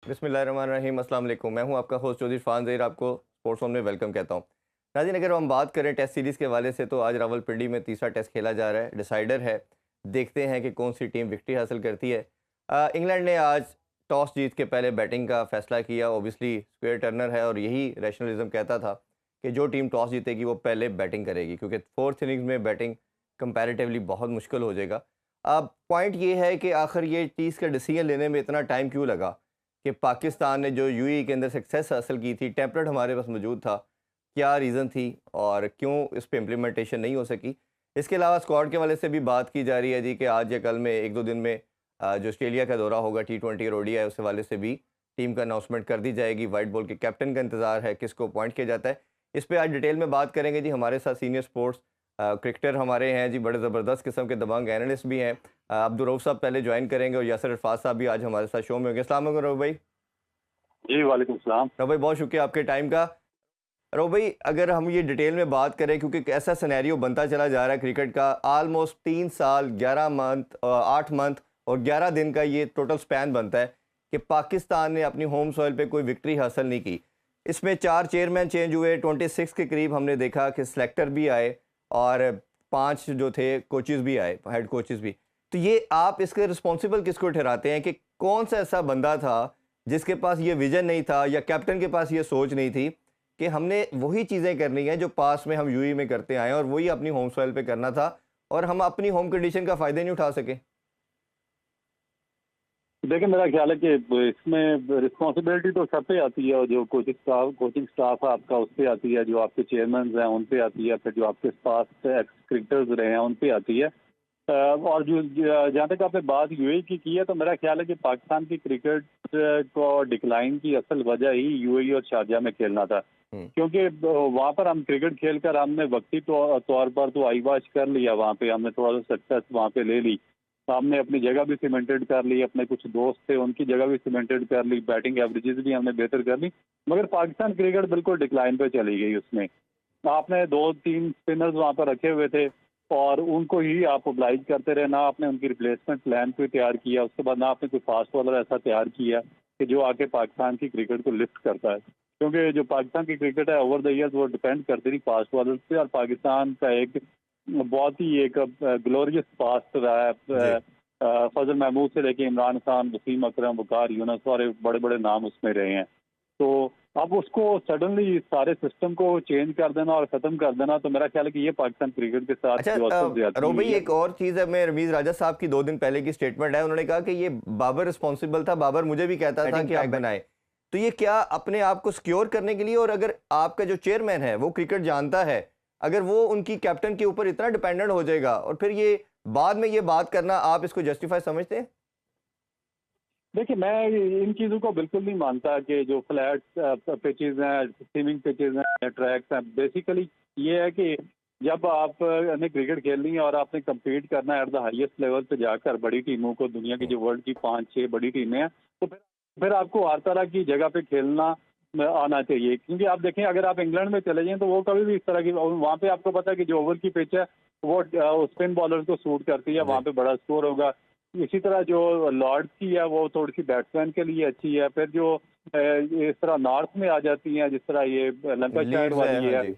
बिस्मिल्लाहिर्रहमानिर्रहीम, अस्सलाम वालेकुम। मैं हूं आपका होस्ट चौधरी फान ज़हीर, आपको स्पोर्ट्स होम में वेलकम कहता हूं। नाज़रीन, अगर हम बात करें टेस्ट सीरीज़ के हवाले से तो आज रावलपिंडी में तीसरा टेस्ट खेला जा रहा है, डिसाइडर है। देखते हैं कि कौन सी टीम विक्ट्री हासिल करती है। इंग्लैंड ने आज टॉस जीत के पहले बैटिंग का फैसला किया। ओबियसली स्क्वेयर टर्नर है और यही रैशनलिज्म कहता था कि जो टीम टॉस जीतेगी वो पहले बैटिंग करेगी, क्योंकि फोर्थ इनिंग्स में बैटिंग कंपैरेटिवली बहुत मुश्किल हो जाएगा। अब पॉइंट ये है कि आखिर ये चीज़ का डिसीजन लेने में इतना टाइम क्यों लगा कि पाकिस्तान ने जो यूएई के अंदर सक्सेस हासिल की थी, टेम्पलेट हमारे पास मौजूद था, क्या रीज़न थी और क्यों इस पे इम्प्लीमेंटेशन नहीं हो सकी। इसके अलावा स्क्वाड के हवाले से भी बात की जा रही है जी कि आज या कल में एक दो दिन में जो ऑस्ट्रेलिया का दौरा होगा T20 और ओडीआई, उस हवाले से भी टीम का अनाउंसमेंट कर दी जाएगी। वाइट बॉल के कैप्टन का इंतज़ार है, किसको अपॉइंट किया जाता है। इस पर आज डिटेल में बात करेंगे जी। हमारे साथ सीनियर स्पोर्ट्स क्रिकेटर हमारे हैं जी, बड़े ज़बरदस्त किस्म के दबंग एनालिस्ट भी हैं। अब्दुल रऊफ़ साहब पहले ज्वाइन करेंगे और यासर अरफात साहब भी आज हमारे साथ शो में होंगे। अस्सलाम वालेकुम रऊफ़ भाई। जी, वालेकुम सलाम। रऊफ़ भाई, बहुत शुक्रिया आपके टाइम का। रऊफ़ भाई, अगर हम ये डिटेल में बात करें, क्योंकि एक ऐसा सिनेरियो बनता चला जा रहा है क्रिकेट का, ऑलमोस्ट 3 साल 11 मंथ 8 मंथ और 11 दिन का ये टोटल स्पैन बनता है कि पाकिस्तान ने अपनी होम सॉइल पे कोई विक्ट्री हासिल नहीं की। इसमें 4 चेयरमैन चेंज हुए, 26 के करीब हमने देखा कि सेलेक्टर भी आए और 5 जो थे कोचेज़ भी आए, हेड कोचेज़ भी। तो ये आप इसके रिस्पॉन्सिबल किसको ठहराते हैं कि कौन सा ऐसा बंदा था जिसके पास ये विजन नहीं था या कैप्टन के पास ये सोच नहीं थी कि हमने वही चीज़ें करनी है जो पास में हम यूएई में करते आए हैं और वही अपनी होम सॉइल पे करना था और हम अपनी होम कंडीशन का फ़ायदा नहीं उठा सके? देखिए, मेरा ख्याल है कि इसमें रिस्पॉन्सिबिलिटी तो सब पे आती है, और जो कोचिंग स्टाफ है आपका, उस पे आती है, जो आपके चेयरमैन हैं उन पे आती है, फिर जो आपके पास एक्स क्रिकेटर्स रहे हैं उन पे आती है। और जो जहाँ तक आपने बात यूएई की है, तो मेरा ख्याल है कि पाकिस्तान की क्रिकेट को डिक्लाइन की असल वजह ही यूएई और शारजाह में खेलना था। हुँ। क्योंकि वहाँ पर हम क्रिकेट खेलकर हमने वक्ती तौर पर तो आई वॉश कर लिया, वहाँ पे हमने थोड़ा सा सक्सेस वहाँ पे ले ली, हमने अपनी जगह भी सीमेंटेड कर ली, अपने कुछ दोस्त थे उनकी जगह भी सीमेंटेड कर ली, बैटिंग एवरेजेस भी हमने बेहतर कर ली। मगर पाकिस्तान क्रिकेट बिल्कुल डिक्लाइन पे चली गई। उसमें आपने 2-3 स्पिनर्स वहाँ पर रखे हुए थे और उनको ही आप ओब्लाइज करते रहे, ना आपने उनकी रिप्लेसमेंट प्लान कोई तैयार किया, उसके बाद ना आपने कोई फास्ट बॉलर ऐसा तैयार किया कि जो आके पाकिस्तान की क्रिकेट को लिफ्ट करता है। क्योंकि जो पाकिस्तान की क्रिकेट है ओवर द ईयर्स वो डिपेंड करती थी फास्ट बॉलर पे, और पाकिस्तान का एक बहुत ही एक ग्लोरियस पास्ट रहा है। जी। फजल महमूद से लेके इमरान खान, वसीम अकरम, वकार यूनुस, और बड़े बड़े नाम उसमें रहे हैं। तो अब उसको सडनली सारे सिस्टम को चेंज कर देना और ख़त्म कर देना, तो मेरा ख्याल है कि ये पाकिस्तान क्रिकेट के साथ अच्छा, जो असल ज्यादती रऊफ़ हुई भाई, है। एक और चीज़ है, मैं रमीज़ राजा साहब की 2 दिन पहले की स्टेटमेंट है, उन्होंने कहा कि ये बाबर रिस्पॉन्सिबल था, बाबर मुझे भी कहता था बैटिंग कि आप बनाएँ। तो ये क्या अपने आप को सिक्योर करने के लिए, और अगर आपका जो चेयरमैन है वो क्रिकेट जानता है, अगर वो उनकी कैप्टन के ऊपर इतना डिपेंडेंट हो जाएगा और फिर ये बाद में ये बात करना, आप इसको जस्टिफाई समझते हैं? देखिए, मैं इन चीज़ों को बिल्कुल नहीं मानता कि जो फ्लैट पिचेज़ हैं, स्विमिंग पिचेज़ हैं, ट्रैक्स हैं, बेसिकली ये है कि जब आपने क्रिकेट खेलनी है और आपने कम्पीट करना है एट द हाईएस्ट लेवल पे जाकर बड़ी टीमों को, दुनिया की हुँ। जो वर्ल्ड की 5-6 बड़ी टीमें हैं, तो फिर आपको हर तरह की जगह पे खेलना आना चाहिए। क्योंकि आप देखें, अगर आप इंग्लैंड में चले जाएँ तो वो कभी भी इस तरह की, वहाँ पे आपको पता है कि जो ओवर की पिच है वो स्पिन बॉलर्स को सूट करती है, वहाँ जी। पे बड़ा स्कोर होगा। इसी तरह जो लॉर्ड्स की है वो थोड़ी सी बैट्समैन के लिए अच्छी है। फिर जो इस तरह नॉर्थ में आ जाती हैं, जिस तरह ये लंकाशायर लीड्स है, वाली हाँ है, जी।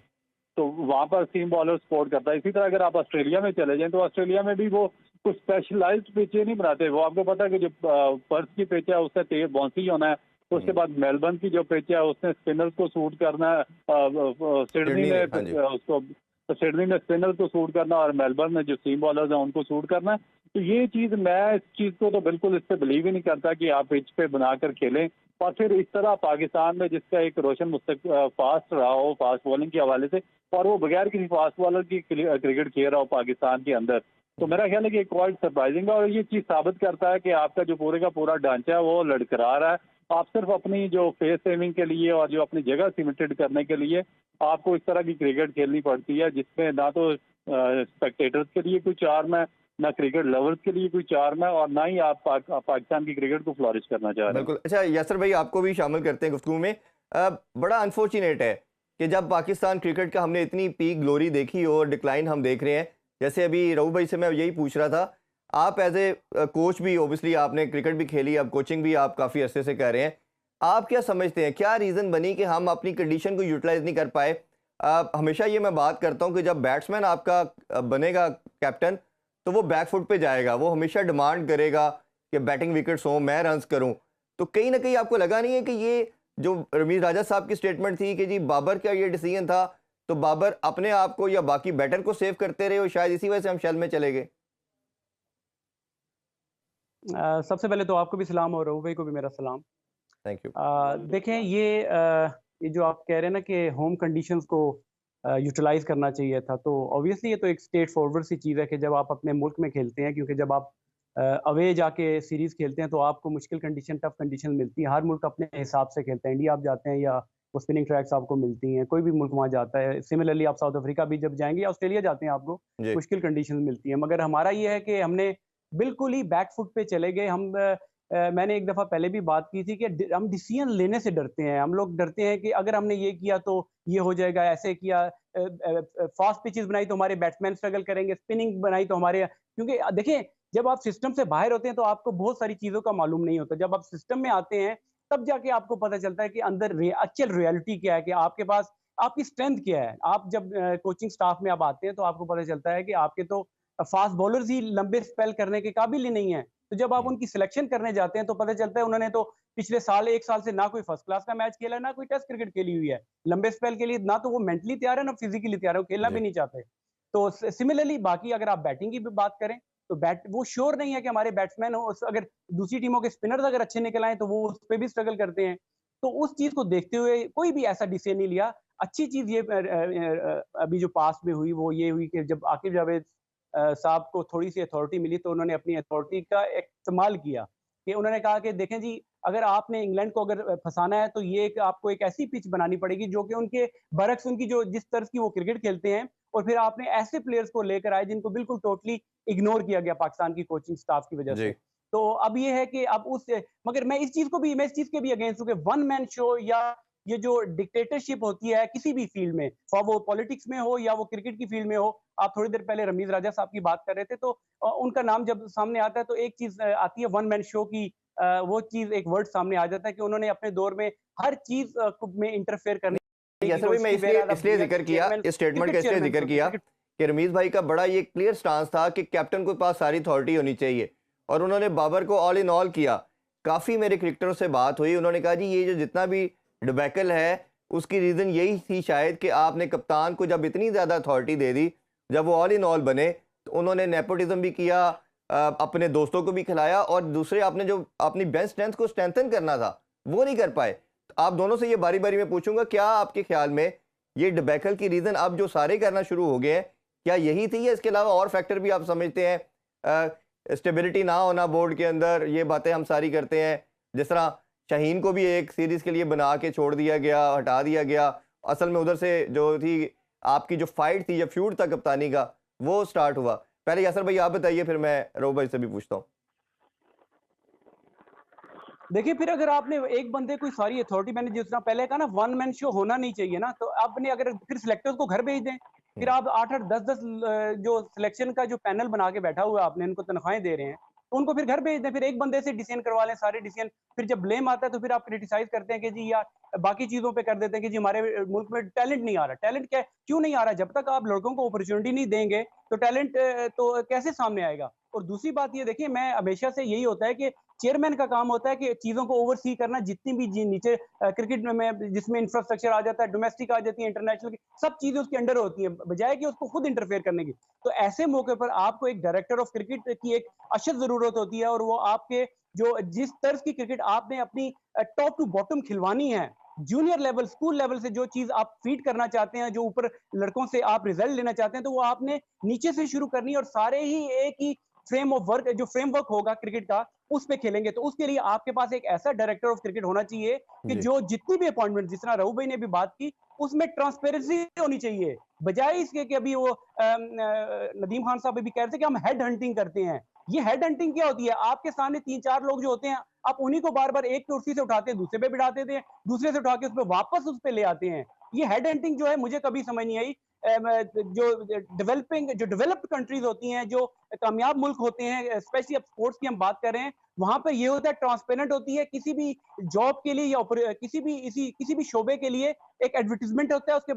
तो वहाँ पर सीम बॉलर सपोर्ट करता है। इसी तरह अगर आप ऑस्ट्रेलिया में चले जाएं तो ऑस्ट्रेलिया में भी वो कुछ स्पेशलाइज्ड पिचें नहीं बनाते। वो आपको पता है कि जो पर्थ की पिच है उससे तेज बाउंसी होना है। उसके हुँ। बाद मेलबर्न की जो पिच है उसने स्पिनर्स को सूट करना है। सिडनी सिडनी ने ने, हाँ जी। उसको, तो सिडनी ने स्पिनर को सूट करना और मेलबर्न में जो सीम बॉलर्स हैं उनको सूट करना है। तो ये चीज़, मैं इस चीज़ को तो बिल्कुल इस पे बिलीव ही नहीं करता कि आप पिच पे बनाकर खेलें और फिर इस तरह पाकिस्तान में, जिसका एक रोशन फास्ट रहा हो फास्ट बॉलिंग के हवाले से, और वो बगैर किसी फास्ट बॉलर की क्रिकेट खेल रहा हो पाकिस्तान के अंदर, तो हुँ। मेरा ख्याल है कि क्वाइट सरप्राइजिंग है। और ये चीज़ साबित करता है कि आपका जो पूरे का पूरा ढांचा है वो लड़खड़ा रहा है। आप सिर्फ अपनी जो फेस सेविंग के लिए और जो अपनी जगह सीमेंटेड करने के लिए आपको इस तरह की क्रिकेट खेलनी पड़ती है, जिसमें ना तो स्पेक्टेटर्स के लिए कोई चार्म है, ना क्रिकेट लवर्स के लिए कोई चार्म है, और ना ही आप पाकिस्तान की क्रिकेट को फ्लॉरिश करना चाह रहे हैं। बिल्कुल। अच्छा यासर भाई, आपको भी शामिल करते हैं गुफ्तगू में। बड़ा अनफॉर्चुनेट है कि जब पाकिस्तान क्रिकेट का हमने इतनी पीक ग्लोरी देखी और डिक्लाइन हम देख रहे हैं। जैसे अभी रऊफ़ भाई से मैं यही पूछ रहा था, आप एज़ ए कोच भी, ऑब्वियसली आपने क्रिकेट भी खेली, अब कोचिंग भी आप काफ़ी अरसे से कर रहे हैं। आप क्या समझते हैं, क्या रीज़न बनी कि हम अपनी कंडीशन को यूटिलाइज नहीं कर पाए? हमेशा ये मैं बात करता हूँ कि जब बैट्समैन आपका बनेगा कैप्टन, तो वो बैक फुट पे जाएगा, वो हमेशा डिमांड करेगा कि बैटिंग विकेट्स हों, मैं रन्स करूँ। तो कहीं ना कहीं आपको लगा नहीं है कि ये जो रमीज राजा साहब की स्टेटमेंट थी कि जी बाबर का ये डिसीजन था, तो बाबर अपने आप को या बाकी बैटर को सेव करते रहे और शायद इसी वजह से हम शेल में चले गए? सबसे पहले तो आपको भी सलाम और रहू भाई को भी मेरा सलाम। Thank you. देखें ये जो आप कह रहे हैं ना कि होम कंडीशंस को यूटिलाइज करना चाहिए था, तो ऑब्वियसली ये तो एक स्ट्रेट फॉरवर्ड सी चीज़ है कि जब आप अपने मुल्क में खेलते हैं, क्योंकि जब आप अवे जाके सीरीज खेलते हैं तो आपको मुश्किल कंडीशन, टफ कंडीशन मिलती है। हर मुल्क अपने हिसाब से खेलता है। इंडिया आप जाते हैं या वो स्पिनिंग ट्रैक्स आपको मिलती हैं, कोई भी मुल्क वहाँ जाता है। सिमिलरली आप साउथ अफ्रीका भी जब जाएंगे या ऑस्ट्रेलिया जाते हैं, आपको जी। मुश्किल कंडीशन मिलती है। मगर हमारा ये है कि हमने बिल्कुल ही बैक फुट पे चले गए। मैंने एक दफ़ा पहले भी बात की थी कि हम डिसीजन लेने से डरते हैं। हम लोग डरते हैं कि अगर हमने ये किया तो ये हो जाएगा, ऐसे किया, फास्ट पिचेस बनाई तो हमारे बैट्समैन स्ट्रगल करेंगे, स्पिनिंग बनाई तो हमारे, क्योंकि देखें जब आप सिस्टम से बाहर होते हैं तो आपको बहुत सारी चीज़ों का मालूम नहीं होता। जब आप सिस्टम में आते हैं तब जाके आपको पता चलता है कि अंदर एक्चुअल रियलिटी क्या है, कि आपके पास आपकी स्ट्रेंथ क्या है। आप जब कोचिंग स्टाफ में आप आते हैं तो आपको पता चलता है कि आपके तो फास्ट बॉलर्स ही लंबे स्पेल करने के काबिल ही नहीं है। तो जब आप उनकी सिलेक्शन करने जाते हैं तो पता चलता है उन्होंने तो पिछले साल, 1 साल से ना कोई फर्स्ट क्लास का मैच खेला है, ना कोई टेस्ट क्रिकेट खेली हुई है। लंबे स्पेल के लिए ना तो वो मेंटली तैयार है, ना फिजिकली तैयार है, वो खेलना भी जी। नहीं चाहते। तो सिमिलरली बाकी अगर आप बैटिंग की भी बात करें तो वो श्योर नहीं है कि हमारे बैट्समैन हो, अगर दूसरी टीमों के स्पिनर्स अगर अच्छे निकल आए तो वो उस पे भी स्ट्रगल करते हैं। तो उस चीज को देखते हुए कोई भी ऐसा डिसीजन नहीं लिया। अच्छी चीज ये अभी जो पास में हुई वो ये हुई कि जब आकिब जावेद साहब को थोड़ी सी अथॉरिटी मिली तो उन्होंने अपनी अथॉरिटी का इस्तेमाल किया, कि उन्होंने कहा कि देखें जी, अगर आपने इंग्लैंड को अगर फंसाना है तो ये आपको एक ऐसी पिच बनानी पड़ेगी जो कि उनके बरक्स, उनकी जो जिस तर्ज की वो क्रिकेट खेलते हैं, और फिर आपने ऐसे प्लेयर्स को लेकर आए जिनको बिल्कुल टोटली इग्नोर किया गया पाकिस्तान की कोचिंग स्टाफ की वजह जी। से। तो अब ये है कि अब उस, मगर मैं इस चीज के भी अगेंस्ट हूँ कि वन मैन शो या ये जो डिक्टेटरशिप होती है किसी भी फील्ड में, वो पॉलिटिक्स में हो या वो क्रिकेट की फील्ड में हो। आप थोड़ी देर पहले रमीज राजा साहब की बात कर रहे थे, तो उनका नाम जब सामने आता है तो एक चीज आती है वन मैन शो की। वो चीज, एक वर्ड सामने आ जाता है कि उन्होंने अपने दौर में हर चीज में इंटरफेयर करने की यासर भाई, मैं कोशिश की। इसलिए बहरहाल अब इसलिए दुनिया जिक्र के किया, चेयरमैन, इस स्टेटमेंट का क्रिकेट इसलिए चेयरमैन, जिक्र किया क्रिकेट, कि रमीज भाई का बड़ा ये क्लियर स्टांस था कि कैप्टन के पास सारी अथॉरिटी होनी चाहिए, और उन्होंने बाबर को ऑल इन ऑल किया। काफ़ी मेरे क्रिकेटरों से बात हुई, उन्होंने कहा जी ये जो जितना भी डिबैकल है उसकी रीज़न यही थी शायद कि आपने कप्तान को जब इतनी ज़्यादा अथॉरिटी दे दी, जब वो ऑल इन ऑल बने तो उन्होंने नेपोटिज्म भी किया, अपने दोस्तों को भी खिलाया, और दूसरे आपने जो अपनी बेंच स्ट्रेंथ को स्ट्रेंथन करना था वो नहीं कर पाए। तो आप दोनों से ये बारी बारी में पूछूंगा, क्या आपके ख्याल में ये डिबैकल की रीज़न अब जो सारे करना शुरू हो गए हैं, क्या यही थी या इसके अलावा और फैक्टर भी आप समझते हैं? स्टेबिलिटी ना होना बोर्ड के अंदर, ये बातें हम सारी करते हैं। जिस तरह शाहीन को भी एक सीरीज़ के लिए बना के छोड़ दिया गया, हटा दिया गया, असल में उधर से जो थी आपकी जो फाइट थी या फ्यूड था कप्तानी का, वो स्टार्ट हुआ। पहले यासर भाई आप बताइए, फिर मैं रो भाई से भी पूछता हूँ। देखिए, फिर अगर आपने एक बंदे को सारी अथॉरिटी, मैंने जिस तरह पहले कहा ना, वन मैन शो होना नहीं चाहिए ना, तो आपने अगर फिर सिलेक्टर्स को घर भेज दें, फिर आप 8-8 10-10 जो सिलेक्शन का जो पैनल बना के बैठा हुआ है, आपने इनको तनख्वाहें दे रहे हैं, तो उनको फिर घर भेज दें। फिर एक बंदे से डिसीजन करवा लें, सारे डिसीजन। फिर जब ब्लेम आता है तो फिर आप क्रिटिसाइज करते हैं कि जी, या बाकी चीजों पे कर देते हैं कि जी हमारे मुल्क में टैलेंट नहीं आ रहा। टैलेंट क्या, क्यों नहीं आ रहा? जब तक आप लड़कों को अपॉर्चुनिटी नहीं देंगे तो टैलेंट तो कैसे सामने आएगा? और दूसरी बात ये देखिए, मैं हमेशा से यही होता है कि चेयरमैन का काम होता है कि चीजों को ओवरसी करना, जितनी भी नीचे क्रिकेट में जिसमें इंफ्रास्ट्रक्चर आ जाता है, डोमेस्टिक आ जाती है, इंटरनेशनल की सब चीजें उसके अंडर होती हैं, बजाय कि उसको खुद इंटरफेयर करने की। तो ऐसे मौके पर आपको एक डायरेक्टर ऑफ क्रिकेट की एक अशद जरूरत होती है, और वो आपके जो जिस तर्ज की क्रिकेट आपने अपनी टॉप टू बॉटम खिलवानी है, जूनियर लेवल, स्कूल लेवल से जो चीज आप फीड करना चाहते हैं, जो ऊपर लड़कों से आप रिजल्ट लेना चाहते हैं, तो वो आपने नीचे से शुरू करनी है। और सारे ही एक ही फ्रेम ऑफ वर्क, जो फ्रेमवर्क होगा क्रिकेट का, उस पे खेलेंगे। तो उसके लिए आपके पास एक ऐसा डायरेक्टर ऑफ क्रिकेट होना चाहिए कि जी। जो जितनी भी अपॉइंटमेंट, जिस तरह रहू भाई ने भी बात की, उसमें ट्रांसपेरेंसी होनी चाहिए, बजाय इसके कि अभी वो नदीम खान साहब भी कह रहे थे कि हम हेड हंटिंग करते हैं। ये हेड हंटिंग क्या होती है? आपके सामने 3-4 लोग जो होते हैं, आप उन्हीं को बार बार एक कुर्सी से उठाते हैं, दूसरे पे बिठा देते हैं, दूसरे से उठा के उस पर वापस उस पे ले आते हैं। ये हेड हंटिंग जो है, मुझे कभी समझ नहीं आई। जो डेवलप्ड कंट्रीज होती हैं, जो कामयाब मुल्क होते हैं, स्पेशली अब स्पोर्ट्स की हम बात कर रहे हैं, वहां पर ये होता है, ट्रांसपेरेंट होती है, किसी भी जॉब के लिए या किसी भी शोबे के लिए एक एडवर्टीजमेंट होता है, उसके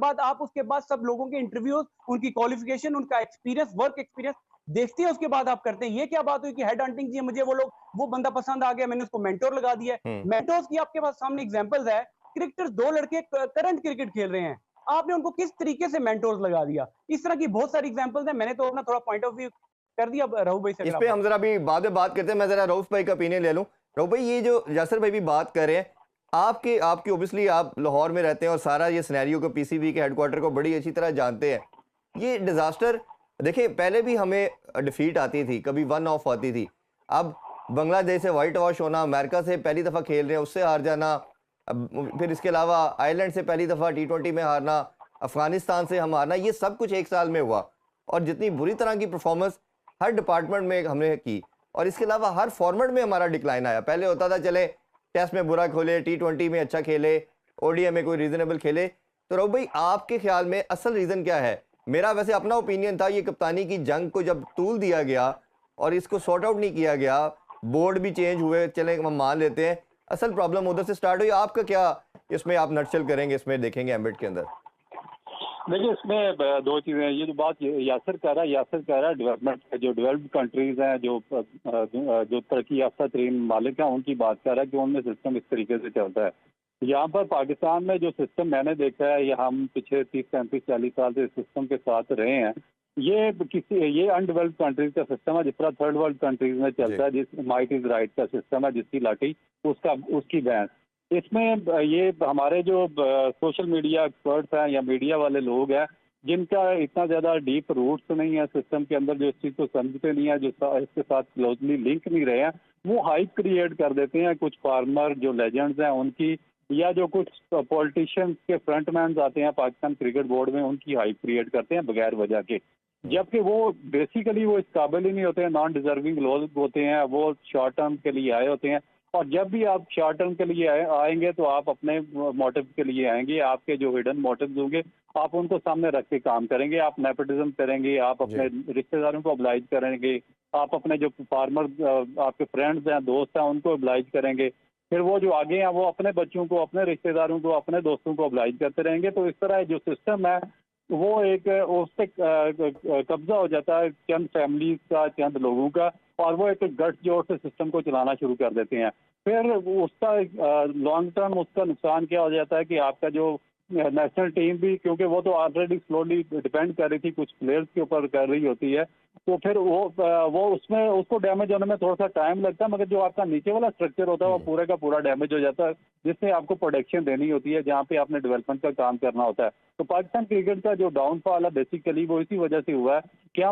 बाद सब लोगों के इंटरव्यूज, उनकी क्वालिफिकेशन, उनका एक्सपीरियंस, वर्क एक्सपीरियंस देखते हैं, उसके बाद आप करते हैं। ये क्या बात हुई कि हेड हंटिंग जी, मुझे वो बंदा पसंद आ गया, मैंने उसको मेंटोर लगा दिया है। मेंटोर्स की आपके पास सामने एग्जांपल्स है, क्रिकेटर्स, दो लड़के करंट क्रिकेट खेल रहे हैं, आपने उनको किस तरीके से मेंटोर्स लगा दिया। इस तरह की बहुत सारी एग्जांपल्स हैं, मैंने तो अपना थोड़ा पॉइंट ऑफ व्यू कर दिया। राहुल भाई से इस पे हम जरा अभी बाद में बात करते हैं, मैं जरा रऊफ भाई का ओपिनियन ले लूं। रऊफ भाई, ये जो यासर भाई भी बात कर रहे हैं, आपकी ओबियसली आप लाहौर में रहते हैं और सारा ये सिनेरियो को, पीसीबी के हेडक्वार्टर को बड़ी अच्छी तरह जानते हैं। ये डिजास्टर देखिए, पहले भी हमें डिफीट आती थी, कभी वन ऑफ आती थी। अब बांग्लादेश से वाइट वॉश होना, अमेरिका से पहली दफ़ा खेल रहे हैं उससे हार जाना, अब फिर इसके अलावा आयरलैंड से पहली दफ़ा T20 में हारना, अफगानिस्तान से हम हारना, ये सब कुछ एक साल में हुआ। और जितनी बुरी तरह की परफॉर्मेंस हर डिपार्टमेंट में हमने की, और इसके अलावा हर फॉर्मेट में हमारा डिक्लाइन आया। पहले होता था चले टेस्ट में बुरा खेले, T20 में अच्छा खेले, ODI में कोई रीजनेबल खेले। तो रऊफ भाई, आपके ख्याल में असल रीज़न क्या है? मेरा वैसे अपना ओपिनियन था, ये कप्तानी की जंग को जब तूल दिया गया और इसको सॉर्ट आउट नहीं किया गया, बोर्ड भी चेंज हुए, चले हम मान लेते हैं, असल प्रॉब्लम उधर से स्टार्ट हुई। आपका क्या इसमें आप नटशेल करेंगे, इसमें देखेंगे एम्बिट के अंदर? देखिए, इसमें दो चीजें हैं। ये जो बात यासर कह रहा है डेवलपमेंट, जो डेवलप्ड कंट्रीज हैं, जो तरक्की याफ्ता तरीन मालिक हैं, उनकी बात कर रहा है कि उनमें सिस्टम इस तरीके से चलता है। यहाँ पर पाकिस्तान में जो सिस्टम मैंने देखा है, ये हम पिछले 30-35-40 साल से इस सिस्टम के साथ रहे हैं। ये अनडेवलप्ड कंट्रीज का सिस्टम है, जिस तरह थर्ड वर्ल्ड कंट्रीज में चलता है, जिस माइट इज राइट का सिस्टम है, जिसकी लाठी उसकी भैंस। इसमें ये हमारे जो सोशल मीडिया एक्सपर्ट्स हैं या मीडिया वाले लोग हैं, जिनका इतना ज़्यादा डीप रूट्स नहीं है सिस्टम के अंदर, जो इस चीज़ को समझते नहीं है, जो इसके साथ क्लोजली लिंक नहीं रहे हैं, वो हाइप क्रिएट कर देते हैं। कुछ फार्मर जो लेजेंड्स हैं उनकी, या जो कुछ पॉलिटिशियंस के फ्रंटमैन आते हैं पाकिस्तान क्रिकेट बोर्ड में, उनकी हाइप क्रिएट करते हैं बगैर वजह के, जबकि वो बेसिकली वो इस काबिल ही नहीं होते हैं, नॉन डिजर्विंग लोग होते हैं, वो शॉर्ट टर्म के लिए आए होते हैं। और जब भी आप शॉर्ट टर्म के लिए आएंगे तो आप अपने मोटिव के लिए आएंगे, आपके जो हिडन मोटिव्स होंगे आप उनको सामने रख के काम करेंगे, आप नेपोटिज्म करेंगे, आप अपने रिश्तेदारों को ऑब्लाइज करेंगे, आप अपने जो फार्मर आपके फ्रेंड्स हैं, दोस्त हैं, उनको ऑब्लाइज करेंगे। फिर वो जो आगे हैं वो अपने बच्चों को, अपने रिश्तेदारों को, अपने दोस्तों को ऑब्लाइज करते रहेंगे। तो इस तरह जो सिस्टम है वो एक उस पर कब्जा हो जाता है चंद फैमिलीज का, चंद लोगों का, और वो एक गठ जोड़ से सिस्टम को चलाना शुरू कर देते हैं। फिर उसका लॉन्ग टर्म उसका नुकसान क्या हो जाता है कि आपका जो नेशनल टीम भी, क्योंकि वो तो ऑलरेडी स्लोली डिपेंड कर रही थी, कुछ प्लेयर्स के ऊपर कर रही होती है, तो फिर वो उसमें उसको डैमेज होने में थोड़ा सा टाइम लगता है, मगर जो आपका नीचे वाला स्ट्रक्चर होता है वो पूरे का पूरा डैमेज हो जाता है, जिससे आपको प्रोडक्शन देनी होती है, जहाँ पे आपने डेवलपमेंट का काम करना होता है। तो पाकिस्तान क्रिकेट का जो डाउनफॉल है बेसिकली वो इसी वजह से हुआ है कि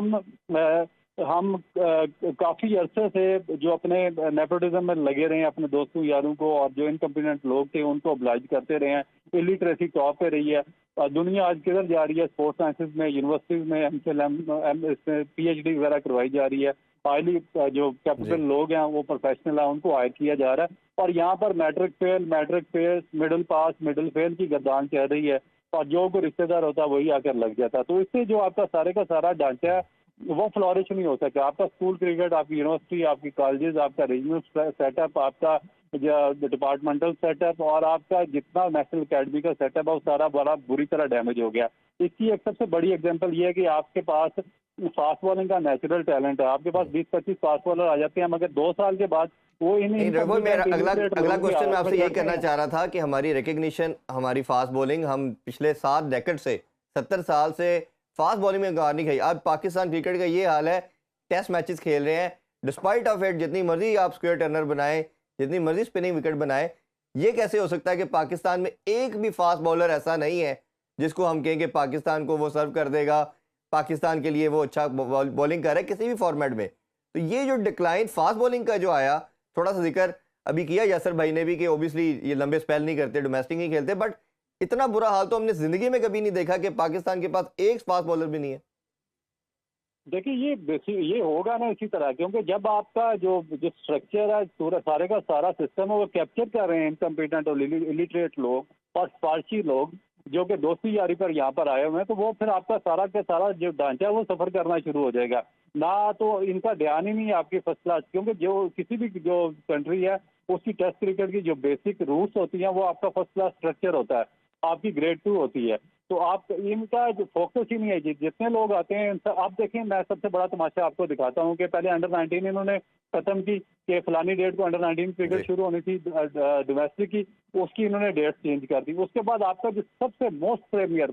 हम काफ़ी अरसे से जो अपने नेपोटिज्म में लगे रहे हैं, अपने दोस्तों यारों को, और जो इनकम्पिटेंट लोग थे उनको ऑब्लाइज करते रहे हैं। इलिटरेसी टॉप पे रही है। दुनिया आज किधर जा रही है? स्पोर्ट्स साइंसेज में, यूनिवर्सिटीज़ में इसमें PhD वगैरह करवाई जा रही है। हाईली जो कैपिटल लोग हैं, वो प्रोफेशनल हैं, उनको हायर किया जा रहा है। और यहाँ पर matric fail, middle pass, middle fail की गर्दान चल रही है, और जो कोई रिश्तेदार होता है वही आकर लग जाता है। तो इससे जो आपका सारे का सारा ढांचा है वो फ्लॉरिश नहीं हो सका। आपका स्कूल क्रिकेट, आपकी यूनिवर्सिटी, आपकी कॉलेजेस, आपका रीजनल सेटअप, आपका डिपार्टमेंटल सेटअप, और आपका जितना नेशनल अकेडमी का सेटअप है, वो सारा बड़ा बुरी तरह डैमेज हो गया। इसकी एक सबसे बड़ी एग्जांपल ये है कि आपके पास फास्ट बॉलिंग का नेचुरल टैलेंट है, आपके पास 20-25 फास्ट बॉलर आ जाते हैं, मगर 2 साल के बाद वो मेरा अगला क्वेश्चन मैं आपसे यही करना चाह रहा था कि हमारी रिकग्निशन, हमारी फास्ट बॉलिंग, हम पिछले 7 डेकेड से 70 साल से फास्ट बॉलिंग में गार नहीं खाई। अब पाकिस्तान क्रिकेट का ये हाल है, टेस्ट मैचेस खेल रहे हैं, डिस्पाइट ऑफ इट जितनी मर्जी आप स्क्वायर टर्नर बनाएं, जितनी मर्जी स्पिनिंग विकेट बनाएं, ये कैसे हो सकता है कि पाकिस्तान में एक भी फास्ट बॉलर ऐसा नहीं है जिसको हम कहेंगे पाकिस्तान को वो सर्व कर देगा, पाकिस्तान के लिए वो अच्छा बॉलिंग कर रहा है किसी भी फॉर्मेट में। तो ये जो डिक्लाइन फास्ट बॉलिंग का जो आया, थोड़ा सा जिक्र अभी किया यासर भाई ने भी कि ओबियसली ये लंबे स्पेल नहीं करते, डोमेस्टिक नहीं खेलते, बट इतना बुरा हाल तो हमने जिंदगी में कभी नहीं देखा कि पाकिस्तान के पास एक फास्ट बॉलर भी नहीं है। देखिए, ये होगा ना इसी तरह, क्योंकि जब आपका जो स्ट्रक्चर है, पूरा सारे का सारा सिस्टम है, वो कैप्चर कर रहे हैं इनकम्पिटेंट और इलिटरेट लोग और स्पार्शी लोग, जो कि दोस्ती यारी पर यहाँ पर आए हुए हैं, तो वो फिर आपका सारा का सारा जो ढांचा है वो सफर करना शुरू हो जाएगा। ना तो इनका ध्यान ही नहीं है आपकी फर्स्ट क्लास, क्योंकि जो किसी भी जो कंट्री है उसकी टेस्ट क्रिकेट की जो बेसिक रूल्स होती हैं वो आपका फर्स्ट क्लास स्ट्रक्चर होता है, आपकी ग्रेड 2 होती है। तो आप इनका जो फोकस ही नहीं है, जितने लोग आते हैं आप देखें, मैं सबसे बड़ा तमाशा आपको दिखाता हूँ कि पहले अंडर 19 इन्होंने खत्म की कि फलानी डेट को अंडर 19 क्रिकेट शुरू होनी थी डोमेस्टिक की, उसकी इन्होंने डेट चेंज कर दी। उसके बाद आपका जो सबसे most premier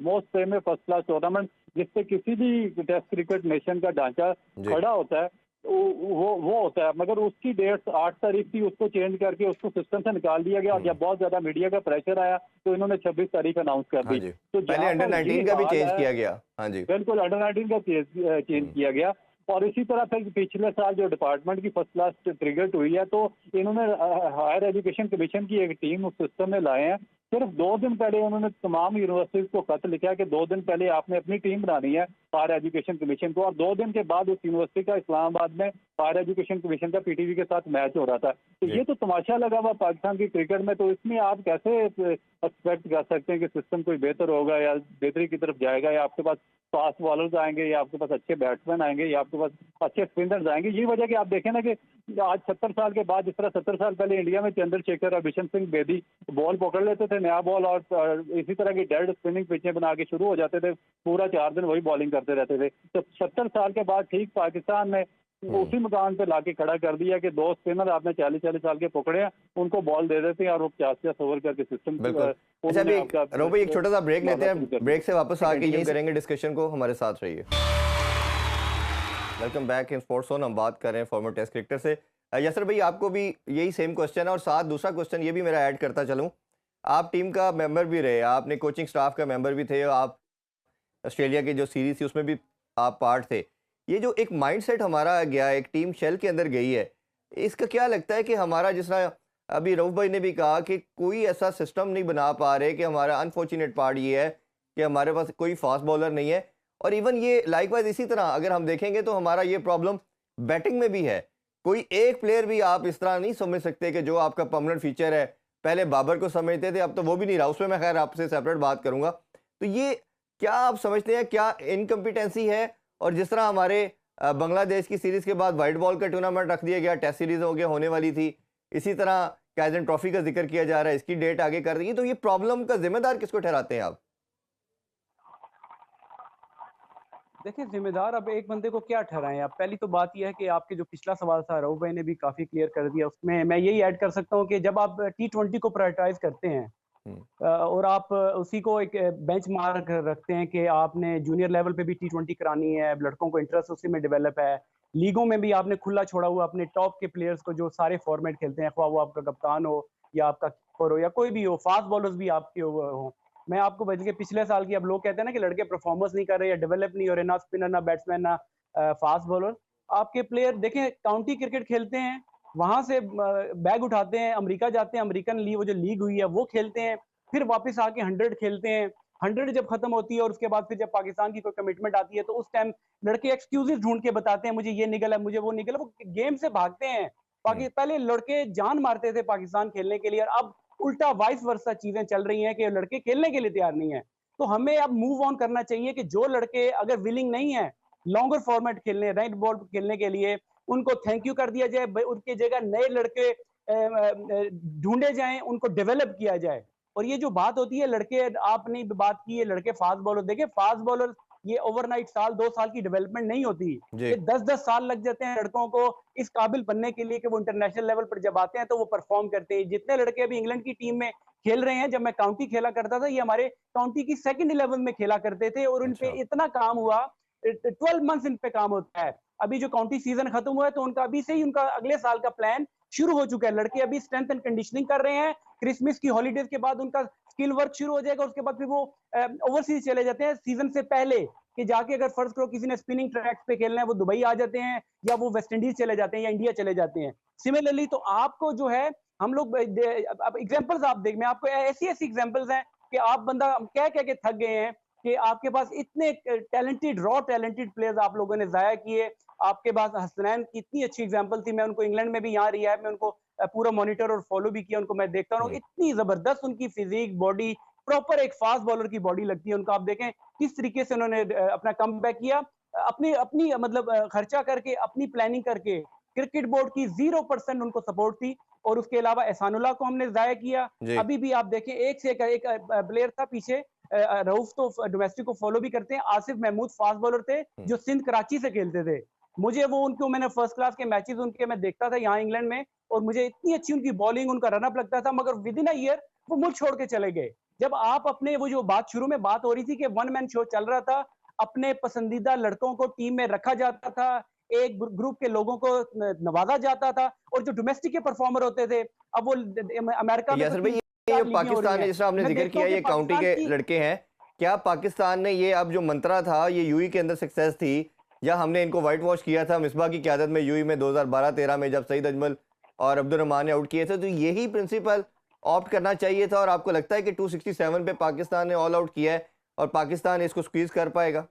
first class tournament जिससे किसी भी टेस्ट क्रिकेट नेशन का ढांचा खड़ा होता है वो होता है, मगर उसकी डेट 8 तारीख थी, उसको चेंज करके उसको सिस्टम से निकाल दिया गया। और जब बहुत ज्यादा मीडिया का प्रेशर आया तो इन्होंने 26 तारीख अनाउंस कर दी। तो पहले अंडर 19 का भी चेंज किया गया। हाँ जी, बिल्कुल, अंडर 19 का चेंज किया गया। और इसी तरह फिर पिछले साल जो डिपार्टमेंट की फर्स्ट क्लास ट्रिगर्ड हुई है, तो इन्होंने हायर एजुकेशन कमीशन की एक टीम उस सिस्टम में लाए हैं। सिर्फ 2 दिन पहले उन्होंने तमाम यूनिवर्सिटीज को खत लिखा कि 2 दिन पहले आपने अपनी टीम बनानी है हायर एजुकेशन कमीशन को। और 2 दिन के बाद उस यूनिवर्सिटी का इस्लामाबाद में हायर एजुकेशन कमीशन का पीटीवी के साथ मैच हो रहा था। तो ये तो तमाशा लगा हुआ पाकिस्तान की क्रिकेट में। तो इसमें आप कैसे एक्सपेक्ट कर सकते हैं कि सिस्टम कोई बेहतर होगा या बेहतरी की तरफ जाएगा, या आपके पास फास्ट बॉलर्स आएंगे, या आपके पास अच्छे बैट्समैन आएंगे, या आपके पास अच्छे स्पिनर्स आएंगे। यही वजह कि आप देखें ना कि आज 70 साल के बाद, जिस तरह 70 साल पहले इंडिया में चंद्रशेखर और बिशन सिंह बेदी बॉल पकड़ लेते थे नया बॉल, और इसी तरह की डेड स्पिनिंग पिचें बना के शुरू हो जाते थे, पूरा 4 दिन वही बॉलिंग करते रहते थे। तो 70 साल के बाद ठीक पाकिस्तान ने उसी मुकाम पे लाके खड़ा कर दिया कि 2 स्पिनर आपने 40-40 साल के पकड़े हैं, उनको बॉल दे देते हैं और वो 50 ओवर करके सिस्टम। अच्छा, अभी एक छोटा सा ब्रेक लेते हैं, ब्रेक से वापस आके यही करेंगे डिस्कशन को। हमारे साथ रहिए। Welcome back in sports zone. हम बात कर रहे हैं फॉर्मर टेस्ट क्रिकेटर से। यसर भाई, आपको भी यही सेम क्वेश्चन है और साथ दूसरा क्वेश्चन ये भी मेरा ऐड करता चलूँ। आप टीम का मेंबर भी रहे, आपने कोचिंग स्टाफ का मेंबर भी थे, आप ऑस्ट्रेलिया की जो सीरीज थी उसमें भी आप पार्ट थे। ये जो एक माइंडसेट हमारा गया, एक टीम शेल के अंदर गई है, इसका क्या लगता है कि हमारा, जिस तरह अभी रऊफ भाई ने भी कहा कि कोई ऐसा सिस्टम नहीं बना पा रहे, कि हमारा अनफॉर्चुनेट पार्ट ये है कि हमारे पास कोई फास्ट बॉलर नहीं है। और इवन ये लाइकवाइज इसी तरह अगर हम देखेंगे तो हमारा ये प्रॉब्लम बैटिंग में भी है। कोई एक प्लेयर भी आप इस तरह नहीं समझ सकते कि जो आपका परमानेंट फीचर है। पहले बाबर को समझते थे, अब तो वो भी नहीं रहा, उसमें मैं खैर आपसे सेपरेट बात करूंगा। तो ये क्या आप समझते हैं, क्या इनकम्पिटेंसी है? और जिस तरह हमारे बांग्लादेश की सीरीज के बाद वाइट बॉल का टूर्नामेंट रख दिया गया, टेस्ट सीरीज हो गया होने वाली थी, इसी तरह काइजन ट्रॉफी का जिक्र किया जा रहा है, इसकी डेट आगे कर दी। तो ये प्रॉब्लम का जिम्मेदार किसको ठहराते हैं आप? देखिए, जिम्मेदार अब एक बंदे को क्या ठहराएं आप। पहली तो बात यह है कि आपके जो पिछला सवाल था रऊफ भाई ने भी काफी क्लियर कर दिया, उसमें मैं यही ऐड कर सकता हूं कि जब आप T20 को प्रायोरिटाइज करते हैं और आप उसी को एक बेंचमार्क रखते हैं कि आपने जूनियर लेवल पे भी T20 करानी है, लड़कों को इंटरेस्ट उसी में डेवलप है, लीगों में भी आपने खुला छोड़ा हुआ अपने टॉप के प्लेयर्स को जो सारे फॉर्मेट खेलते हैं, ख्वाह वो आपका कप्तान हो या आपका कीपर हो या कोई भी हो, फास्ट बॉलर्स भी आपके हो। मैं आपको बच के पिछले साल की, अब लोग कहते हैं ना कि लड़के परफॉर्मेंस नहीं कर रहे या डेवलप नहीं हो रहे, ना स्पिनर ना बैट्समैन ना फास्ट बॉलर। आपके प्लेयर देखें, काउंटी क्रिकेट खेलते हैं, वहां से बैग उठाते हैं, अमेरिका जाते हैं, अमेरिकन लीग वो जो लीग हुई है वो खेलते हैं, फिर वापस आके 100 खेलते हैं। 100 जब खत्म होती है और उसके बाद फिर जब पाकिस्तान की कोई कमिटमेंट आती है तो उस टाइम लड़के एक्सक्यूजेस ढूंढ के बताते हैं, मुझे ये निकला, मुझे वो निकला, वो गेम से भागते हैं। पहले लड़के जान मारते थे पाकिस्तान खेलने के लिए, और अब उल्टा वाइस वर्सा चीजें चल रही हैं कि लड़के खेलने के लिए तैयार नहीं है। तो हमें अब मूव ऑन करना चाहिए कि जो लड़के अगर विलिंग नहीं है लॉन्गर फॉर्मेट खेलने, राइट बॉल खेलने के लिए, उनको थैंक यू कर दिया जाए, उनकी जगह नए लड़के ढूंढे जाएं, उनको डेवलप किया जाए। और ये जो बात होती है लड़के, आपने बात की है लड़के फास्ट बॉलर, देखिए फास्ट बॉलर ये ओवरनाइट साल 2 साल की डेवलपमेंट नहीं होती, ये 10-10 साल लग जाते हैं लड़कों को इस काबिल बनने के लिए कि वो इंटरनेशनल लेवल पर जब आते हैं तो वो परफॉर्म करते हैं। जितने लड़के अभी इंग्लैंड की टीम में खेल रहे हैं, जब मैं काउंटी खेला करता था, ये हमारे काउंटी की सेकंड 11 में खेला करते थे और उन पे इतना काम हुआ, 12 मंथ्स इन पे काम होता है। अभी जो काउंटी सीजन खत्म हुआ है तो उनका अभी से ही उनका अगले साल का प्लान शुरू हो चुका है। लड़के अभी स्ट्रेंथ एंड कंडीशनिंग कर रहे हैं, क्रिसमस की हॉलीडेज के बाद उनका स्किल वर्क शुरू हो जाएगा, उसके बाद फिर वो ओवरसीज चले जाते हैं सीजन से पहले, कि जाके अगर फर्स्ट करो किसी ने स्पिनिंग ट्रैक्स पे खेलना है वो दुबई आ जाते हैं या वो वेस्ट इंडीज चले जाते हैं या इंडिया चले जाते हैं। सिमिलरली तो आपको जो है, हम लोग अब एग्जांपल्स आप देख, मैं आपको ऐसी एग्जांपल्स हैं कि आप बंदा कह के थक गए हैं कि आपके पास इतने टैलेंटेड रॉ टैलेंटेड प्लेयर्स आप लोगों ने जाया किए। आपके पास हसनैन की इतनी अच्छी एग्जांपल थी, मैं उनको इंग्लैंड में भी यहाँ रिहा है, मैं उनको पूरा मॉनिटर और फॉलो भी किया, उनको मैं देखता हूँ, इतनी जबरदस्त उनकी फिजिक बॉडी प्रॉपर एक फास्ट बॉलर की बॉडी लगती है उनको। आप देखें किस तरीके से उन्होंने अपना कमबैक किया, अपनी अपनी मतलब खर्चा करके, अपनी प्लानिंग करके। क्रिकेट बोर्ड की 0% उनको सपोर्ट थी, और उसके अलावा एहसानुल्लाह को हमने ज़ाया किया। जी। अभी भी आप देखें एक से एक प्लेयर था पीछे, रऊफ तो डोमेस्टिक को फॉलो भी करते हैं, आसिफ महमूद फास्ट बॉलर थे हुँ। जो सिंध कराची से खेलते थे। मुझे वो उनको मैंने फर्स्ट क्लास के मैचेस उनके मैं देखता था यहाँ इंग्लैंड में, और मुझे इतनी अच्छी उनकी बॉलिंग, उनका रन अप लगता था, मगर विद इन अ ईयर वो मुल्क छोड़ के चले गए। जब आप अपने वो जो बात शुरू में बात हो रही थी कि वन मैन शो चल रहा था, अपने पसंदीदा लड़कों को टीम में रखा जाता था, एक ग्रुप के लोगों को नवाजा जाता था, और जो डोमेस्टिक के परफॉर्मर होते थे, अब वो अमेरिका में तो यासर भाई, ये 3-4 जो लीगें हो रही पाकिस्तान है, हैं। जिसका आपने मैं जिक्र देखता किया, हूँ कि ये काउंटी पाकिस्तान के की लड़के हैं, क्या पाकिस्तान ने ये अब जो मंत्रा था ये यूई के अंदर सक्सेस थी, या हमने इनको व्हाइट वॉश किया था मिसबा की क़यादत में यूई में 2012-13 में जब सईद अजमल और अब्दुल रहमान ने आउट किए थे? तो यही प्रिंसिपल ऑप्ट करना चाहिए था, और आपको लगता है कि 267 पे पाकिस्तान ने ऑल आउट किया है और पाकिस्तान इसको स्क्वीज कर पाएगा?